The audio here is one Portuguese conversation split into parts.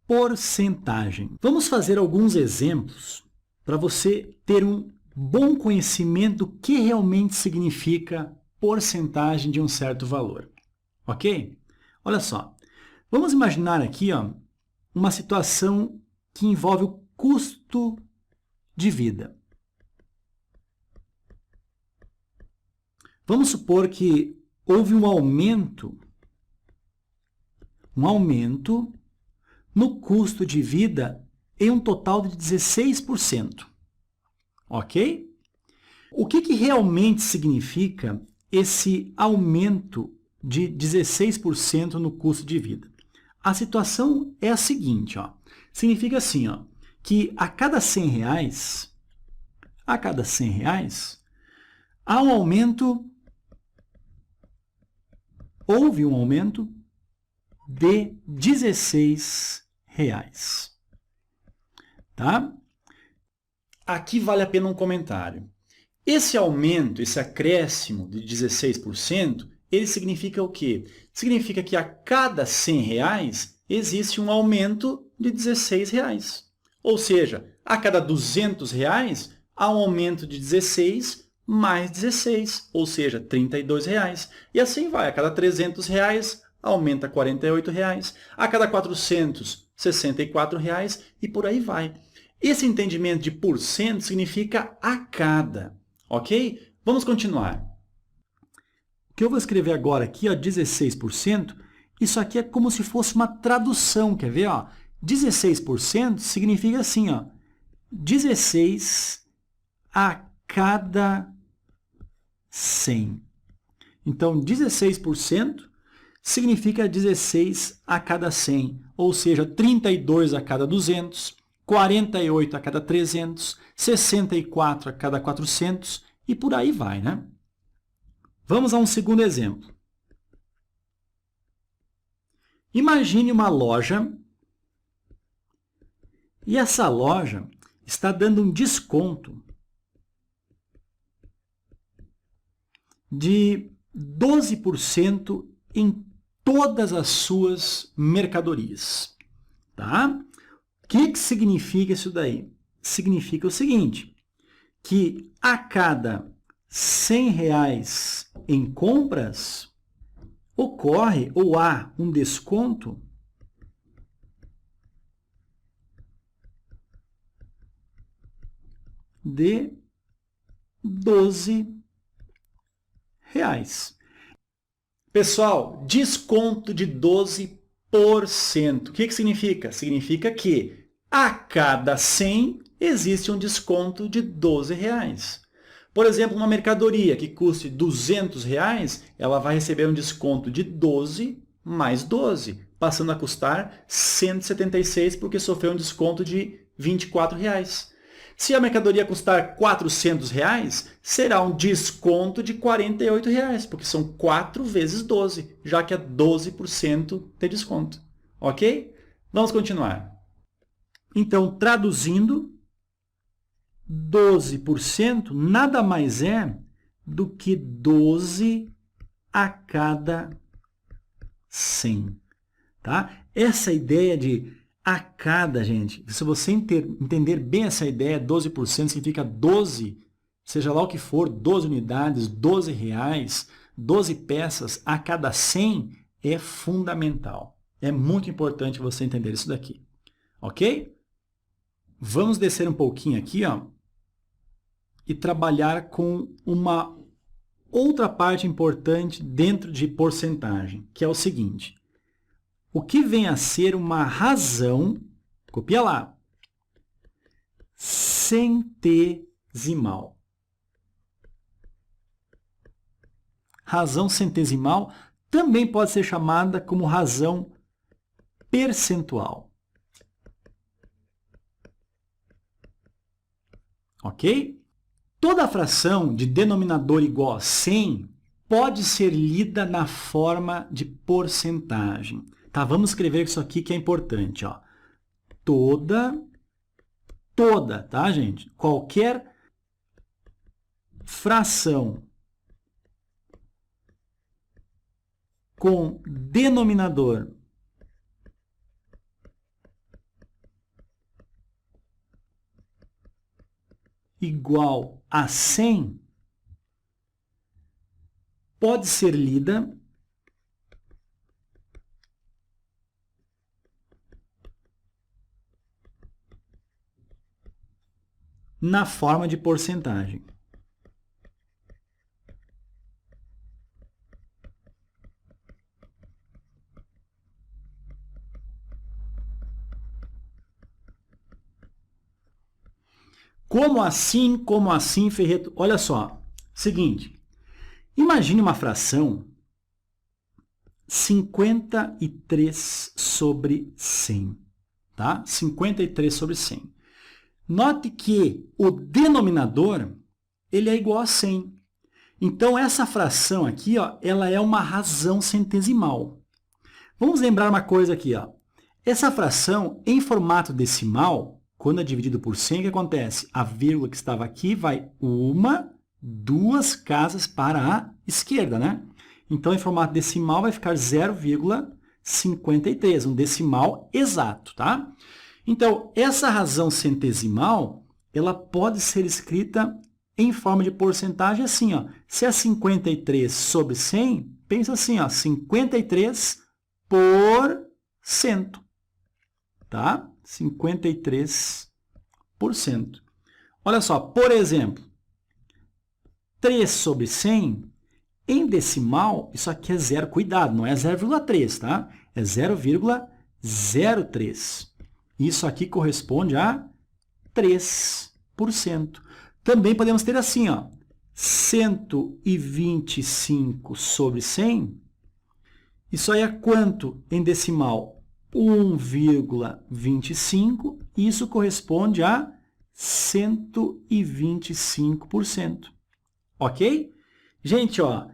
porcentagem. Vamos fazer alguns exemplos para você ter um bom conhecimento do que realmente significa porcentagem de um certo valor. Ok? Olha só. Vamos imaginar aqui uma situação que envolve o custo de vida. Vamos supor que houve um aumento no custo de vida em um total de 16%. Ok? O que realmente significa esse aumento de 16% no custo de vida? A situação é a seguinte, significa assim, que a cada 100 reais, houve um aumento de 16 reais. Tá? Aqui vale a pena um comentário. Esse aumento, esse acréscimo de 16%, ele significa o quê? Significa que a cada 100 reais existe um aumento de 16 reais. Ou seja, a cada 200 reais há um aumento de 16 mais 16, ou seja, 32 reais. E assim vai, a cada 300 reais aumenta 48 reais, a cada 400, 64 reais e por aí vai. Esse entendimento de porcento significa a cada, ok? Vamos continuar. O que eu vou escrever agora aqui, 16%, isso aqui é como se fosse uma tradução, quer ver? 16% significa assim, 16 a cada 100. Então, 16% significa 16 a cada 100, ou seja, 32 a cada 200, 48 a cada 300, 64 a cada 400 e por aí vai, né? Vamos a um segundo exemplo. Imagine uma loja e essa loja está dando um desconto de 12% em todas as suas mercadorias. Tá? O que significa isso daí? Significa o seguinte, que a cada 100 reais em compras, ocorre ou há um desconto de 12 reais. Pessoal, desconto de 12%. O que significa? Significa que a cada 100 existe um desconto de 12 reais. Por exemplo, uma mercadoria que custe 200 reais, ela vai receber um desconto de 12 mais 12, passando a custar 176 porque sofreu um desconto de 24 reais. Se a mercadoria custar 400 reais, será um desconto de 48 reais, porque são 4 vezes 12, já que é 12% de desconto. Ok? Vamos continuar. Então, traduzindo, 12% nada mais é do que 12 a cada 100. Tá? Essa ideia de a cada, gente, se você entender bem essa ideia, 12% significa 12, seja lá o que for, 12 unidades, 12 reais, 12 peças a cada 100 é fundamental. É muito importante você entender isso daqui. Ok? Vamos descer um pouquinho aqui, e trabalhar com uma outra parte importante dentro de porcentagem, que é o seguinte. O que vem a ser uma razão, copia lá, centesimal. Razão centesimal também pode ser chamada como razão percentual. Ok? Toda fração de denominador igual a 100 pode ser lida na forma de porcentagem. Tá, vamos escrever isso aqui que é importante. Toda, tá, gente? Qualquer fração com denominador igual a 100 pode ser lida na forma de porcentagem. Como assim, Ferreto? Olha só, seguinte, imagine uma fração 53 sobre 100, tá? 53 sobre 100. Note que o denominador, ele é igual a 100. Então, essa fração aqui, ó, ela é uma razão centesimal. Vamos lembrar uma coisa aqui, ó. Essa fração, em formato decimal, quando é dividido por 100, o que acontece? A vírgula que estava aqui vai duas casas para a esquerda, né? Então, em formato decimal, vai ficar 0,53, um decimal exato, tá? Então, essa razão centesimal, ela pode ser escrita em forma de porcentagem assim, ó. Se é 53 sobre 100, pensa assim, ó, 53%, tá? 53%. Olha só, por exemplo, 3 sobre 100, em decimal, isso aqui é zero, cuidado, não é 0,3, tá? É 0,03. Isso aqui corresponde a 3%. Também podemos ter assim, ó, 125 sobre 100. Isso aí é quanto em decimal? 1,25. Isso corresponde a 125%. Ok? Gente, ó,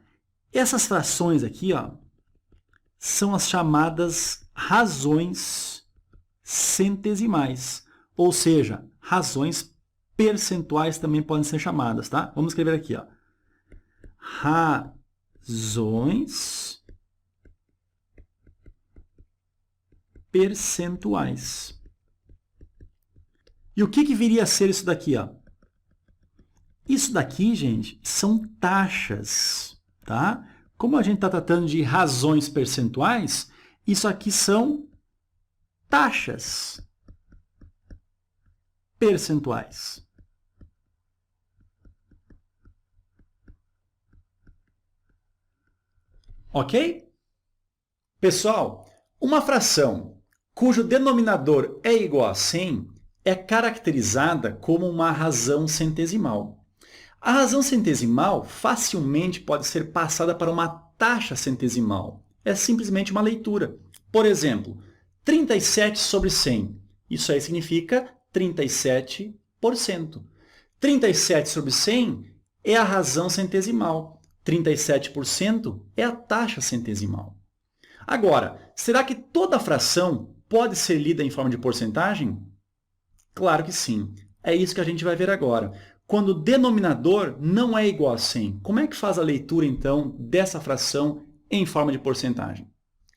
essas frações aqui, ó, são as chamadas razões centesimais, ou seja, razões percentuais também podem ser chamadas, tá? Vamos escrever aqui, ó. Razões percentuais. E o que viria a ser isso daqui, ó? Isso daqui, gente, são taxas, tá? Como a gente está tratando de razões percentuais, isso aqui são taxas percentuais. Ok? Pessoal, uma fração cujo denominador é igual a 100 é caracterizada como uma razão centesimal. A razão centesimal facilmente pode ser passada para uma taxa centesimal. É simplesmente uma leitura. Por exemplo, 37 sobre 100. Isso aí significa 37%. 37 sobre 100 é a razão centesimal. 37% é a taxa centesimal. Agora, será que toda fração pode ser lida em forma de porcentagem? Claro que sim. É isso que a gente vai ver agora. Quando o denominador não é igual a 100, como é que faz a leitura, então, dessa fração em forma de porcentagem?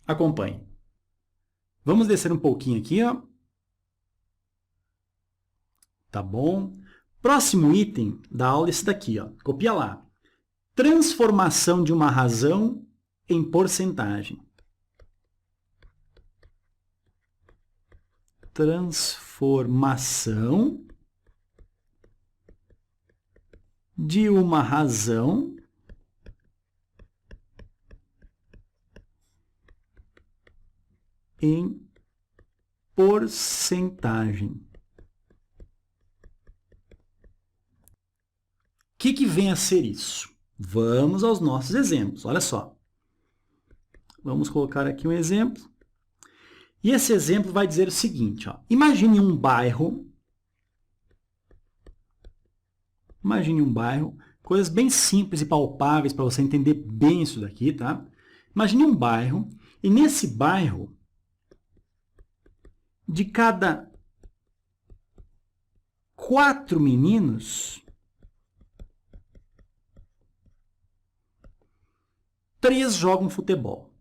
Acompanhe. Vamos descer um pouquinho aqui, ó. Tá bom? Próximo item da aula é esse daqui, ó. Copia lá. Transformação de uma razão em porcentagem. Transformação de uma razão em porcentagem. O que vem a ser isso? Vamos aos nossos exemplos. Olha só. Vamos colocar aqui um exemplo. E esse exemplo vai dizer o seguinte, ó. Imagine um bairro, coisas bem simples e palpáveis para você entender bem isso daqui, tá? Imagine um bairro, e nesse bairro, de cada 4 meninos, 3 jogam futebol.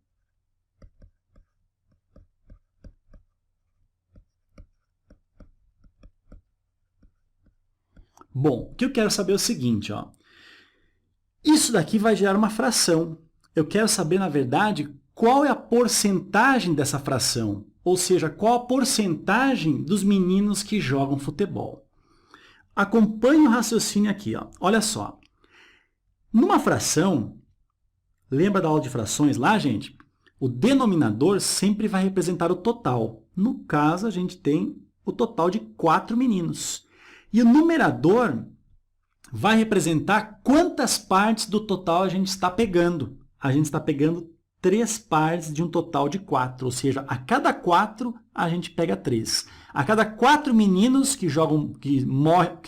Bom, o que eu quero saber é o seguinte, ó. Isso daqui vai gerar uma fração. Eu quero saber, na verdade, qual é a porcentagem dessa fração, ou seja, qual a porcentagem dos meninos que jogam futebol. Acompanhe o raciocínio aqui, ó. Olha só. Numa fração, lembra da aula de frações lá, gente? O denominador sempre vai representar o total. No caso, a gente tem o total de 4 meninos. E o numerador vai representar quantas partes do total a gente está pegando. A gente está pegando 3 partes de um total de 4, ou seja, a cada 4 a gente pega 3. A cada 4 meninos que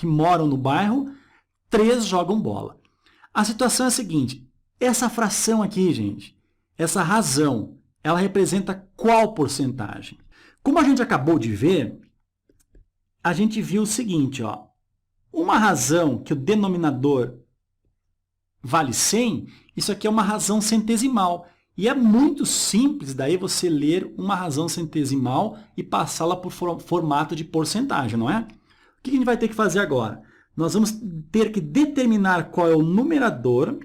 moram no bairro, 3 jogam bola. A situação é a seguinte, essa fração aqui, gente, essa razão, ela representa qual porcentagem? Como a gente acabou de ver, a gente viu o seguinte, ó, uma razão que o denominador vale 100, isso aqui é uma razão centesimal. E é muito simples daí você ler uma razão centesimal e passá-la por formato de porcentagem, não é? O que a gente vai ter que fazer agora? Nós vamos ter que determinar qual é o numerador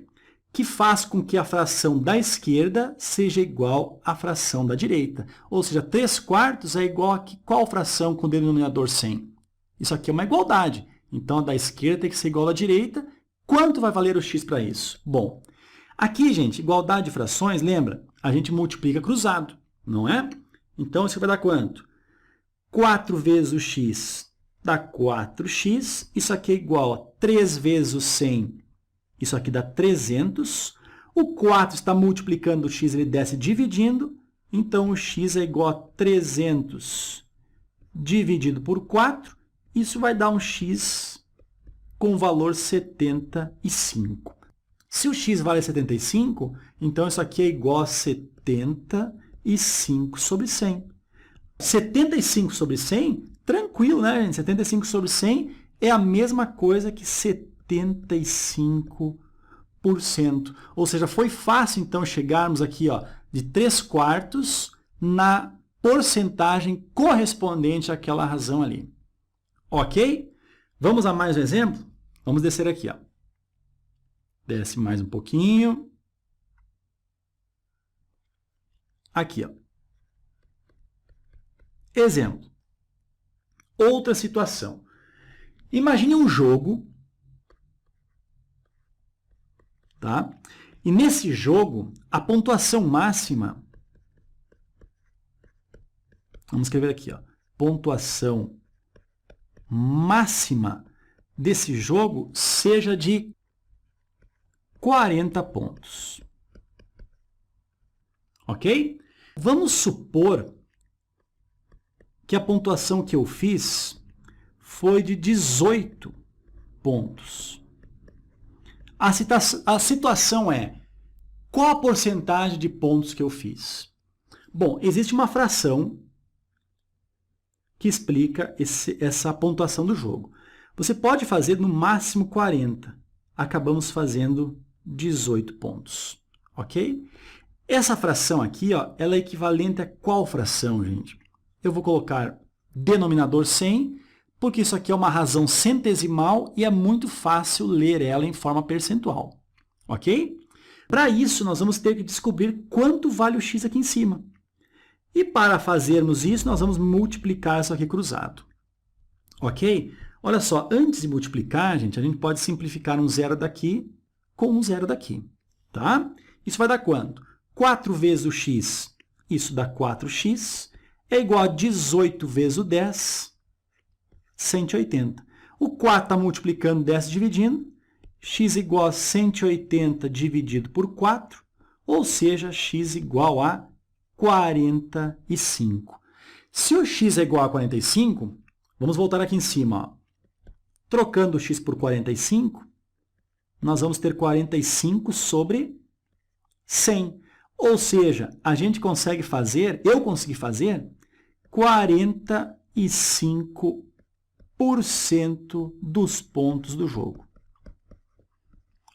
que faz com que a fração da esquerda seja igual à fração da direita. Ou seja, 3/4 é igual a qual fração com o denominador 100? Isso aqui é uma igualdade. Então, a da esquerda tem que ser igual à direita. Quanto vai valer o x para isso? Bom, aqui, gente, igualdade de frações, lembra? A gente multiplica cruzado, não é? Então, isso vai dar quanto? 4 vezes o x dá 4x. Isso aqui é igual a 3 vezes o 100. Isso aqui dá 300. O 4 está multiplicando o x, ele desce dividindo. Então, o x é igual a 300 dividido por 4. Isso vai dar um x com o valor 75. Se o x vale 75, então isso aqui é igual a 75 sobre 100. 75 sobre 100, tranquilo, né, gente? 75 sobre 100 é a mesma coisa que 75%. Ou seja, foi fácil, então, chegarmos aqui, ó, de 3/4 na porcentagem correspondente àquela razão ali. Ok? Vamos a mais um exemplo? Vamos descer aqui, ó. Desce mais um pouquinho. Aqui, ó. Exemplo. Outra situação. Imagine um jogo, tá? E nesse jogo, a pontuação máxima, vamos escrever aqui, ó, pontuação máxima desse jogo seja de 40 pontos. Ok? Vamos supor que a pontuação que eu fiz foi de 18 pontos. A situação é, qual a porcentagem de pontos que eu fiz? Bom, existe uma fração que explica essa pontuação do jogo. Você pode fazer no máximo 40. Acabamos fazendo 18 pontos. Ok? Essa fração aqui, ó, ela é equivalente a qual fração, gente? Eu vou colocar denominador 100, porque isso aqui é uma razão centesimal e é muito fácil ler ela em forma percentual. Ok? Para isso, nós vamos ter que descobrir quanto vale o x aqui em cima. E para fazermos isso, nós vamos multiplicar isso aqui cruzado. Ok? Olha só, antes de multiplicar, gente, a gente pode simplificar um zero daqui com um zero daqui. Tá? Isso vai dar quanto? 4 vezes o x, isso dá 4x, é igual a 18 vezes o 10, 180. O 4 está multiplicando, desce dividindo, x igual a 180 dividido por 4, ou seja, x igual a 45. Se o x é igual a 45, vamos voltar aqui em cima. Ó. Trocando o x por 45, nós vamos ter 45 sobre 100. Ou seja, a gente consegue fazer, eu consegui fazer, 45% dos pontos do jogo.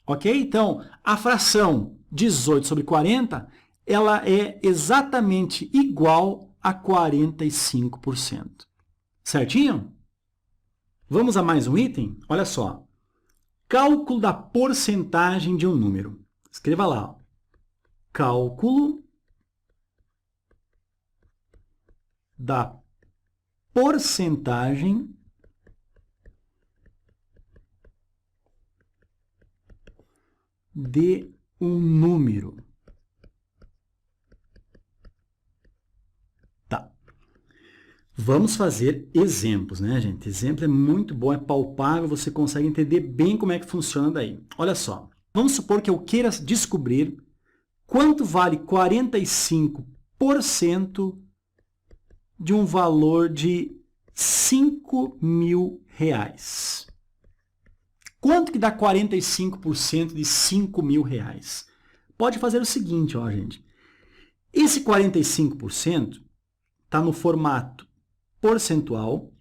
Ok? Então, a fração 18 sobre 40, ela é exatamente igual a 45%. Certinho? Vamos a mais um item? Olha só. Cálculo da porcentagem de um número. Escreva lá. Ó. Cálculo da porcentagem de um número. Tá. Vamos fazer exemplos, né, gente? Exemplo é muito bom, é palpável, você consegue entender bem como é que funciona daí. Olha só, vamos supor que eu queira descobrir quanto vale 45% de um valor de 5.000 reais. Quanto que dá 45% de 5.000 reais? Pode fazer o seguinte, ó, gente. Esse 45% está no formato percentual.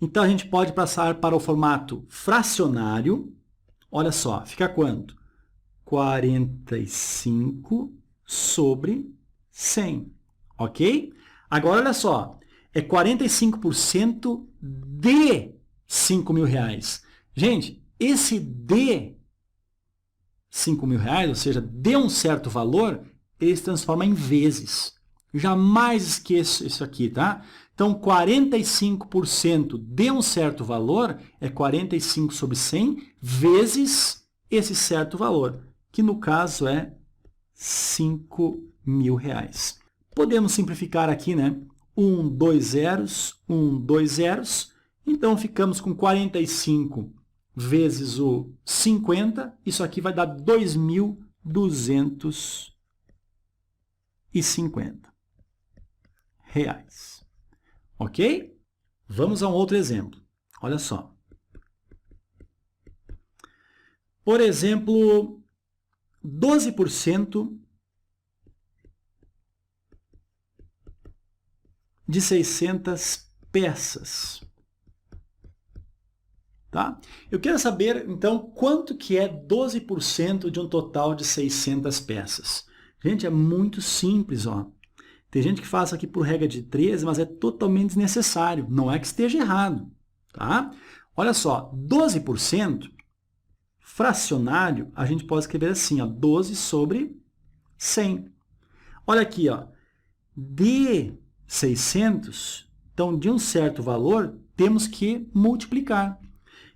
Então, a gente pode passar para o formato fracionário. Olha só, fica quanto? 45 sobre 100, ok? Agora, olha só, é 45% de 5.000 reais. Gente, esse de 5.000 reais, ou seja, de um certo valor, ele se transforma em vezes. Jamais esqueça isso aqui, tá? Então, 45% de um certo valor é 45 sobre 100 vezes esse certo valor, que no caso é 5.000 reais. Podemos simplificar aqui, né? 2 zeros, 2 zeros. Então, ficamos com 45 vezes o 50. Isso aqui vai dar 2.250 reais. Ok? Vamos a um outro exemplo. Olha só. Por exemplo, 12% de 600 peças. Tá? Eu quero saber, então, quanto que é 12% de um total de 600 peças. Gente, é muito simples, ó. Tem gente que faz aqui por regra de 13, mas é totalmente desnecessário. Não é que esteja errado, tá? Olha só, 12% fracionário, a gente pode escrever assim, ó, 12 sobre 100. Olha aqui, ó, de 600, então, de um certo valor, temos que multiplicar.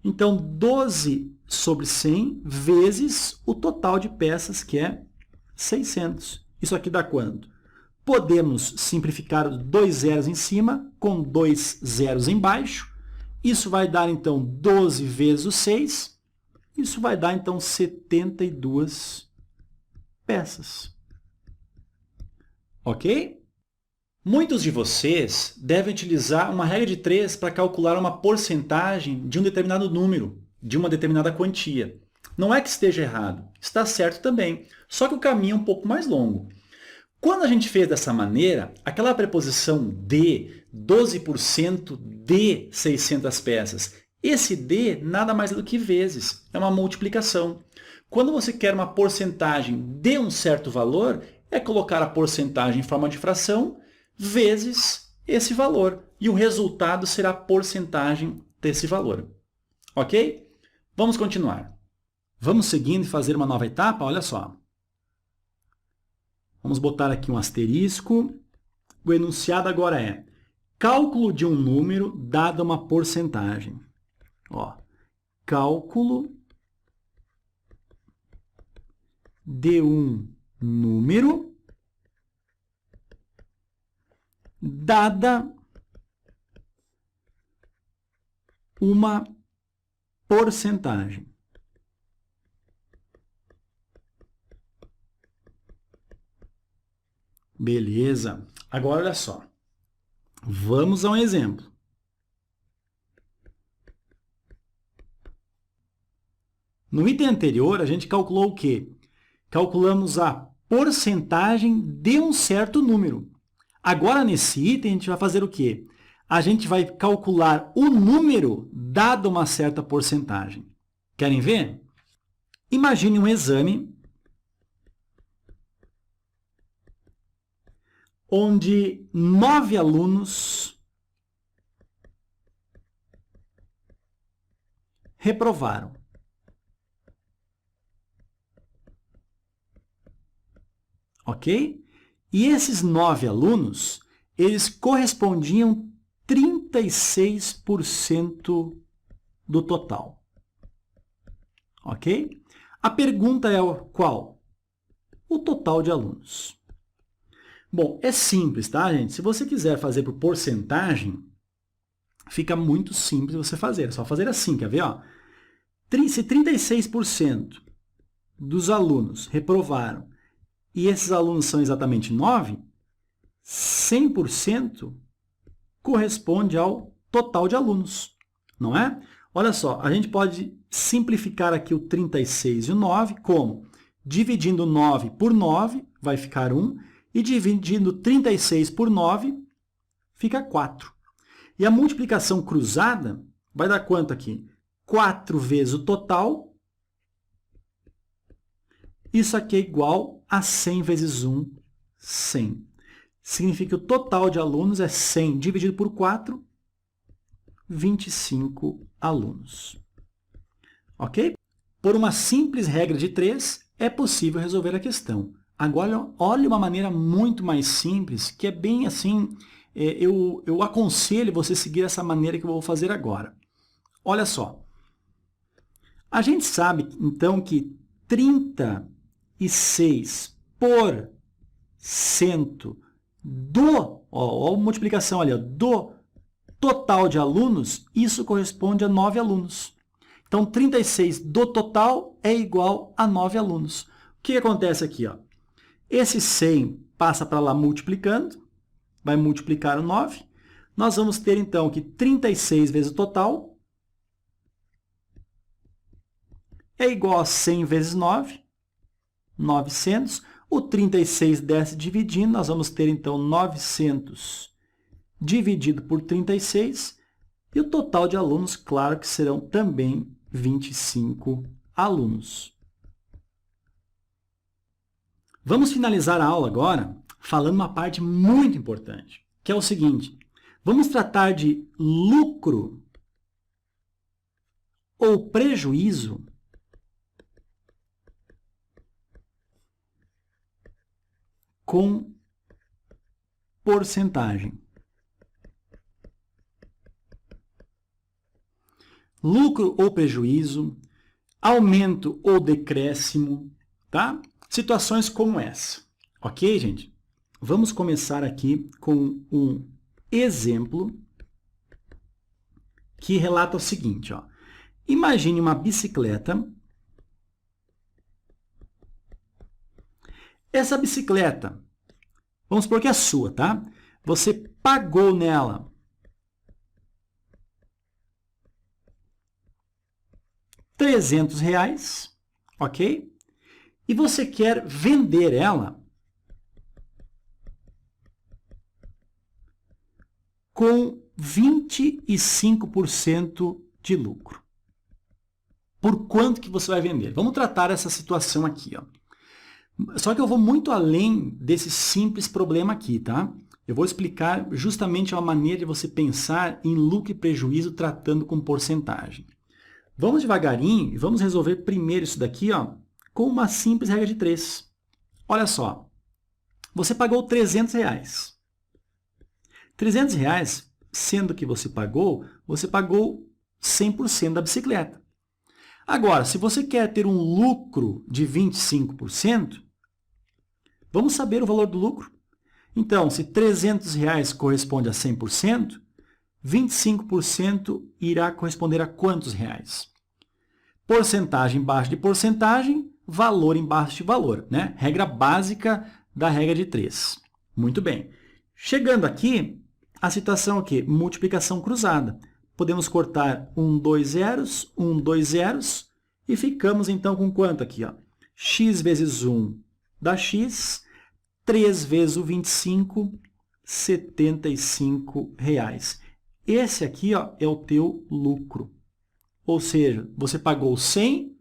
Então, 12 sobre 100 vezes o total de peças, que é 600. Isso aqui dá quanto? Podemos simplificar 2 zeros em cima com 2 zeros embaixo. Isso vai dar, então, 12 vezes o 6. Isso vai dar, então, 72 peças. Ok? Muitos de vocês devem utilizar uma regra de 3 para calcular uma porcentagem de um determinado número, de uma determinada quantia. Não é que esteja errado, está certo também, só que o caminho é um pouco mais longo. Quando a gente fez dessa maneira, aquela preposição de, 12% de 600 peças, esse de nada mais é do que vezes, é uma multiplicação. Quando você quer uma porcentagem de um certo valor, é colocar a porcentagem em forma de fração vezes esse valor. E o resultado será a porcentagem desse valor. Ok? Vamos continuar. Vamos seguindo e fazer uma nova etapa? Olha só. Vamos botar aqui um asterisco. O enunciado agora é cálculo de um número dado uma porcentagem. Ó, cálculo de um número dada uma porcentagem. Beleza. Agora, olha só. Vamos a um exemplo. No item anterior, a gente calculou o quê? Calculamos a porcentagem de um certo número. Agora, nesse item, a gente vai fazer o quê? A gente vai calcular o número dado uma certa porcentagem. Querem ver? Imagine um exame onde 9 alunos reprovaram. Ok? E esses 9 alunos, eles correspondiam 36% do total. Ok? A pergunta é qual? O total de alunos. Bom, é simples, tá, gente? Se você quiser fazer por porcentagem, fica muito simples você fazer. É só fazer assim, quer ver? Ó? Se 36% dos alunos reprovaram e esses alunos são exatamente 9, 100% corresponde ao total de alunos, não é? Olha só, a gente pode simplificar aqui o 36 e o 9 como? Dividindo 9 por 9, vai ficar 1, e dividindo 36 por 9, fica 4. E a multiplicação cruzada vai dar quanto aqui? 4 vezes o total. Isso aqui é igual a 100 vezes 1, 100. Significa que o total de alunos é 100 dividido por 4, 25 alunos. Ok? Por uma simples regra de 3, é possível resolver a questão. Agora, olha uma maneira muito mais simples, que é bem assim, eu aconselho você seguir essa maneira que eu vou fazer agora. Olha só. A gente sabe, então, que 36% ó, a multiplicação ali, ó, do total de alunos, isso corresponde a 9 alunos. Então, 36 do total é igual a 9 alunos. O que acontece aqui? Ó? Esse 100 passa para lá multiplicando, vai multiplicar o 9. Nós vamos ter, então, que 36 vezes o total é igual a 100 vezes 9, 900. O 36 desce dividindo, nós vamos ter, então, 900 dividido por 36. E o total de alunos, claro que serão também 25 alunos. Vamos finalizar a aula agora falando uma parte muito importante, que é o seguinte. Vamos tratar de lucro ou prejuízo com porcentagem. Lucro ou prejuízo, aumento ou decréscimo, tá? Situações como essa. Ok, gente? Vamos começar aqui com um exemplo que relata o seguinte, ó. Imagine uma bicicleta. Essa bicicleta, vamos supor que é sua, tá? Você pagou nela R$300, ok? E você quer vender ela com 25% de lucro. Por quanto que você vai vender? Vamos tratar essa situação aqui, ó. Só que eu vou muito além desse simples problema aqui, tá? Eu vou explicar justamente uma maneira de você pensar em lucro e prejuízo tratando com porcentagem. Vamos devagarinho e vamos resolver primeiro isso daqui, ó, com uma simples regra de 3. Olha só, você pagou R$300. R$300, sendo que você pagou 100% da bicicleta. Agora, se você quer ter um lucro de 25%, vamos saber o valor do lucro? Então, se R$300 corresponde a 100%, 25% irá corresponder a quantos reais? Porcentagem embaixo de porcentagem, valor embaixo de valor, né? Regra básica da regra de 3. Muito bem. Chegando aqui, a situação aqui, multiplicação cruzada. Podemos cortar 2 zeros, 2 zeros, e ficamos então com quanto aqui? Ó? X vezes 1 dá x, 3 vezes o 25, R$75. Esse aqui, ó, é o teu lucro. Ou seja, você pagou 100,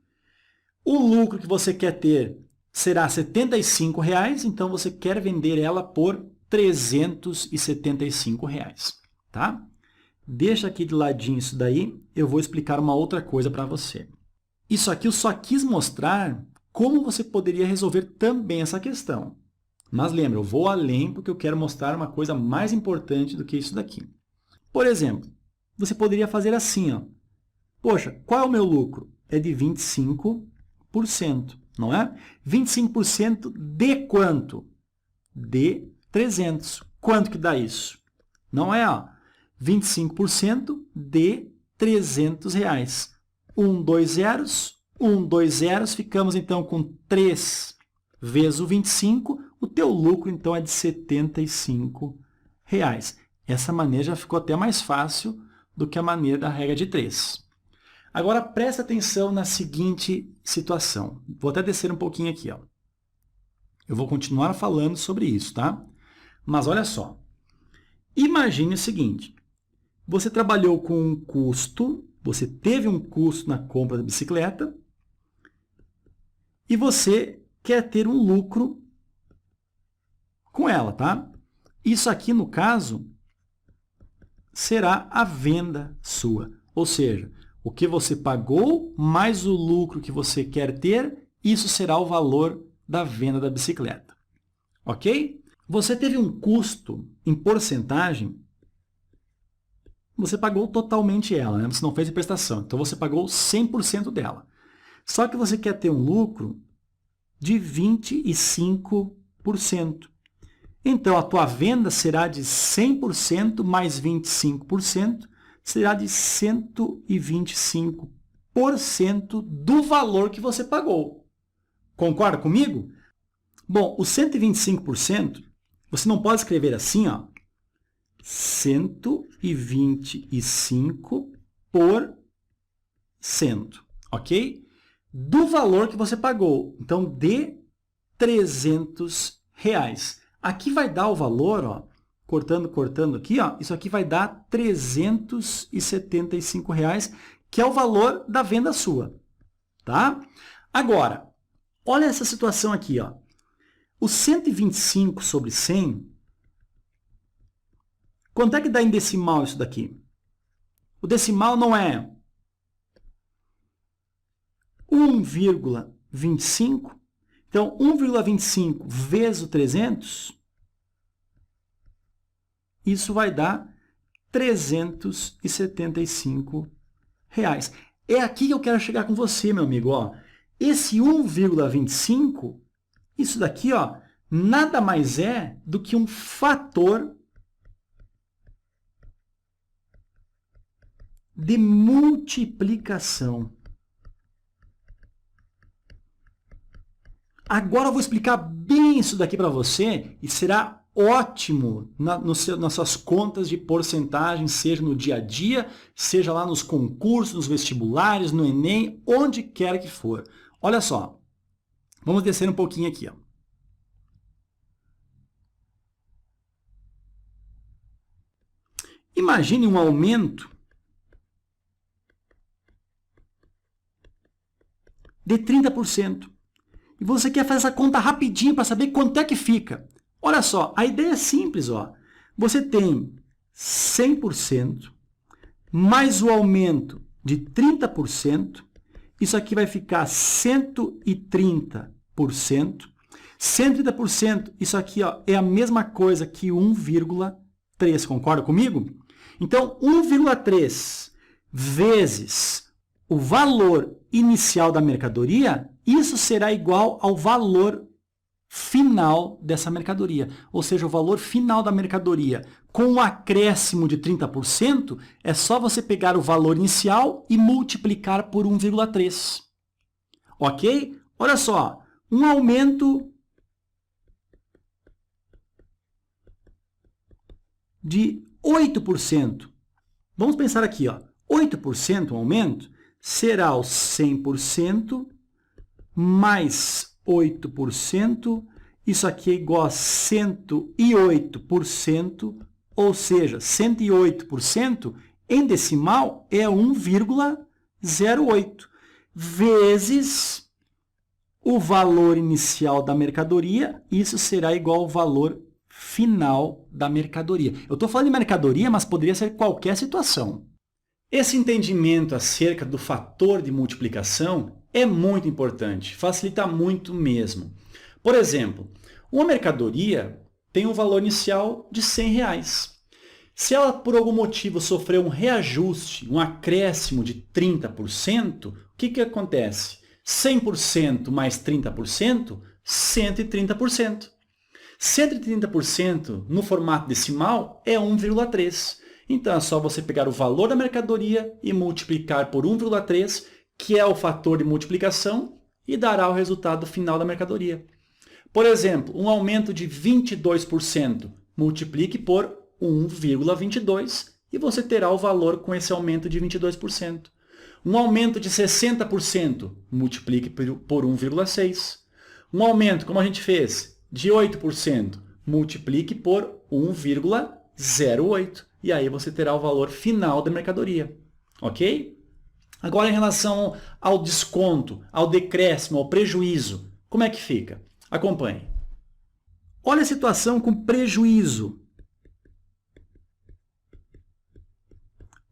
o lucro que você quer ter será R$75, então você quer vender ela por R$375, tá? deixa aqui de ladinho isso daí, eu vou explicar uma outra coisa para você. Isso aqui eu só quis mostrar como você poderia resolver também essa questão. Mas lembra, eu vou além porque eu quero mostrar uma coisa mais importante do que isso daqui. Por exemplo, você poderia fazer assim, ó. Poxa, qual é o meu lucro? É de 25%, não é? 25% de quanto? De 300. Quanto que dá isso? Não é, ó. 25% de 300 reais. 2 zeros, ficamos então com 3 vezes o 25, o teu lucro então é de 75 reais. Essa maneira já ficou até mais fácil do que a maneira da regra de 3. Agora presta atenção na seguinte situação. Vou até descer um pouquinho aqui, ó. Eu vou continuar falando sobre isso, tá? Mas olha só. Imagine o seguinte. Você trabalhou com um custo, você teve um custo na compra da bicicleta e você quer ter um lucro com ela, tá? Isso aqui, no caso, será a venda sua. Ou seja, o que você pagou mais o lucro que você quer ter, isso será o valor da venda da bicicleta. Ok? Você teve um custo em porcentagem, você pagou totalmente ela, né? Você não fez a prestação, então você pagou 100% dela. Só que você quer ter um lucro de 25%. Então, a tua venda será de 100% mais 25%, será de 125% do valor que você pagou. Concorda comigo? Bom, o 125%, você não pode escrever assim, ó, 125%, ok? Do valor que você pagou. Então, de 300 reais. Aqui vai dar o valor, ó, cortando aqui, ó, isso aqui vai dar R$ 375 reais, que é o valor da venda sua, tá? Agora, olha essa situação aqui, ó. O 125 sobre 100, quanto é que dá em decimal isso daqui? O decimal não é 1,25? Então, 1,25 vezes o 300, isso vai dar R$ 375 reais. É aqui que eu quero chegar com você, meu amigo. Ó. Esse 1,25, isso daqui, ó, nada mais é do que um fator de multiplicação. Agora eu vou explicar bem isso daqui para você e será ótimo nas suas contas de porcentagem, seja no dia a dia, seja lá nos concursos, nos vestibulares, no Enem, onde quer que for. Olha só, vamos descer um pouquinho aqui. Ó. Imagine um aumento de 30%. E você quer fazer essa conta rapidinho para saber quanto é que fica. Olha só, a ideia é simples. Ó. Você tem 100% mais o aumento de 30%. Isso aqui vai ficar 130%. 130%, isso aqui ó, é a mesma coisa que 1,3. Concorda comigo? Então, 1,3 vezes o valor inicial da mercadoria, isso será igual ao valor final dessa mercadoria. Ou seja, o valor final da mercadoria com o acréscimo de 30%, é só você pegar o valor inicial e multiplicar por 1,3. Ok? Olha só, um aumento de 8%. Vamos pensar aqui, ó. 8% um aumento será o 100% mais 8%, isso aqui é igual a 108%, ou seja, 108% em decimal é 1,08, vezes o valor inicial da mercadoria, isso será igual ao valor final da mercadoria. Eu estou falando de mercadoria, mas poderia ser qualquer situação. Esse entendimento acerca do fator de multiplicação é muito importante, facilita muito mesmo. Por exemplo, uma mercadoria tem um valor inicial de R$100. Se ela, por algum motivo, sofrer um reajuste, um acréscimo de 30%, o que acontece? 100% mais 30%, 130%. 130% no formato decimal é 1,3. Então, é só você pegar o valor da mercadoria e multiplicar por 1,3, que é o fator de multiplicação, e dará o resultado final da mercadoria. Por exemplo, um aumento de 22%, multiplique por 1,22 e você terá o valor com esse aumento de 22%. Um aumento de 60%, multiplique por 1,6. Um aumento, como a gente fez, de 8%, multiplique por 1,08. E aí você terá o valor final da mercadoria. Ok? Agora, em relação ao desconto, ao decréscimo, ao prejuízo, como é que fica? Acompanhe. Olha a situação com prejuízo.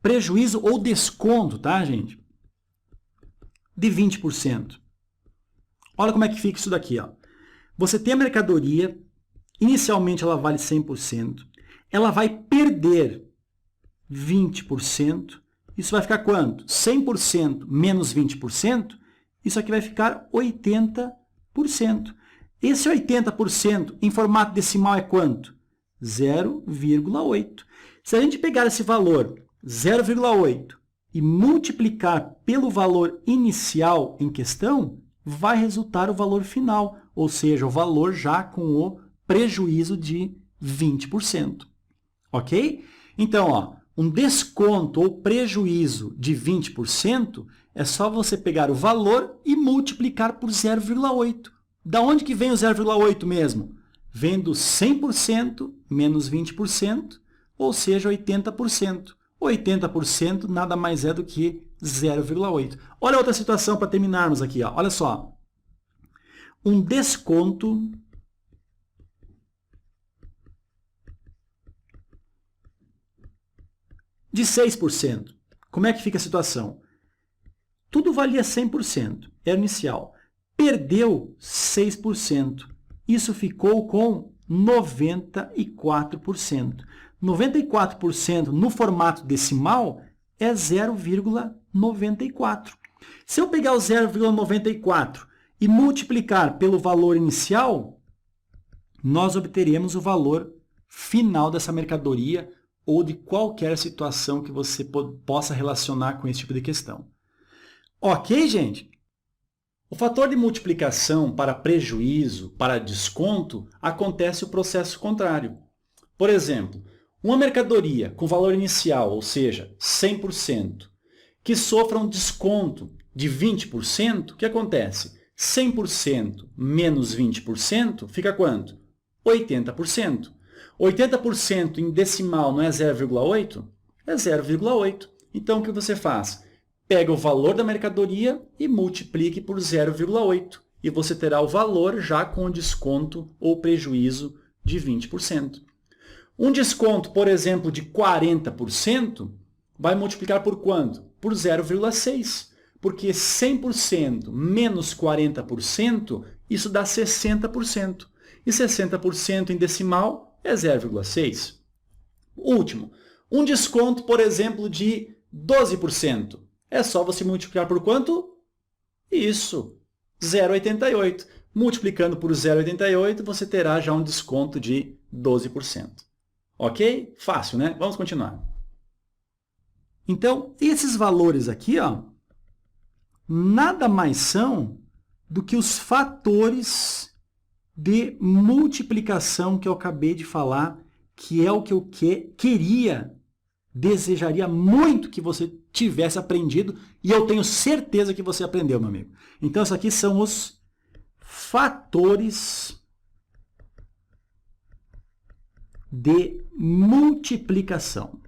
Prejuízo ou desconto, tá, gente? De 20%. Olha como é que fica isso daqui, ó. Você tem a mercadoria, inicialmente ela vale 100%, ela vai perder 20%, isso vai ficar quanto? 100% menos 20%, isso aqui vai ficar 80%. Esse 80% em formato decimal é quanto? 0,8. Se a gente pegar esse valor, 0,8, e multiplicar pelo valor inicial em questão, vai resultar o valor final, ou seja, o valor já com o prejuízo de 20%. Ok? Então, ó, um desconto ou prejuízo de 20% é só você pegar o valor e multiplicar por 0,8. Da onde que vem o 0,8 mesmo? Vem do 100% menos 20%, ou seja, 80%. 80% nada mais é do que 0,8. Olha outra situação para terminarmos aqui. Ó. Olha só. Um desconto de 6%. Como é que fica a situação? Tudo valia 100%, era inicial. Perdeu 6%. Isso ficou com 94%. 94% no formato decimal é 0,94. Se eu pegar o 0,94 e multiplicar pelo valor inicial, nós obteremos o valor final dessa mercadoria ou de qualquer situação que você possa relacionar com esse tipo de questão. Ok, gente? O fator de multiplicação para prejuízo, para desconto, acontece o processo contrário. Por exemplo, uma mercadoria com valor inicial, ou seja, 100%, que sofra um desconto de 20%, o que acontece? 100% menos 20% fica quanto? 80%. 80% em decimal não é 0,8? É 0,8. Então, o que você faz? Pega o valor da mercadoria e multiplique por 0,8. E você terá o valor já com o desconto ou prejuízo de 20%. Um desconto, por exemplo, de 40%, vai multiplicar por quanto? Por 0,6. Porque 100% menos 40%, isso dá 60%. E 60% em decimal é 0,6. Último, um desconto, por exemplo, de 12%. É só você multiplicar por quanto? Isso, 0,88. Multiplicando por 0,88, você terá já um desconto de 12%. Ok? Fácil, né? Vamos continuar. Então, esses valores aqui, ó, nada mais são do que os fatores de multiplicação que eu acabei de falar, que é o que eu desejaria muito que você tivesse aprendido, e eu tenho certeza que você aprendeu, meu amigo. Então, isso aqui são os fatores de multiplicação.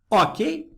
Ok?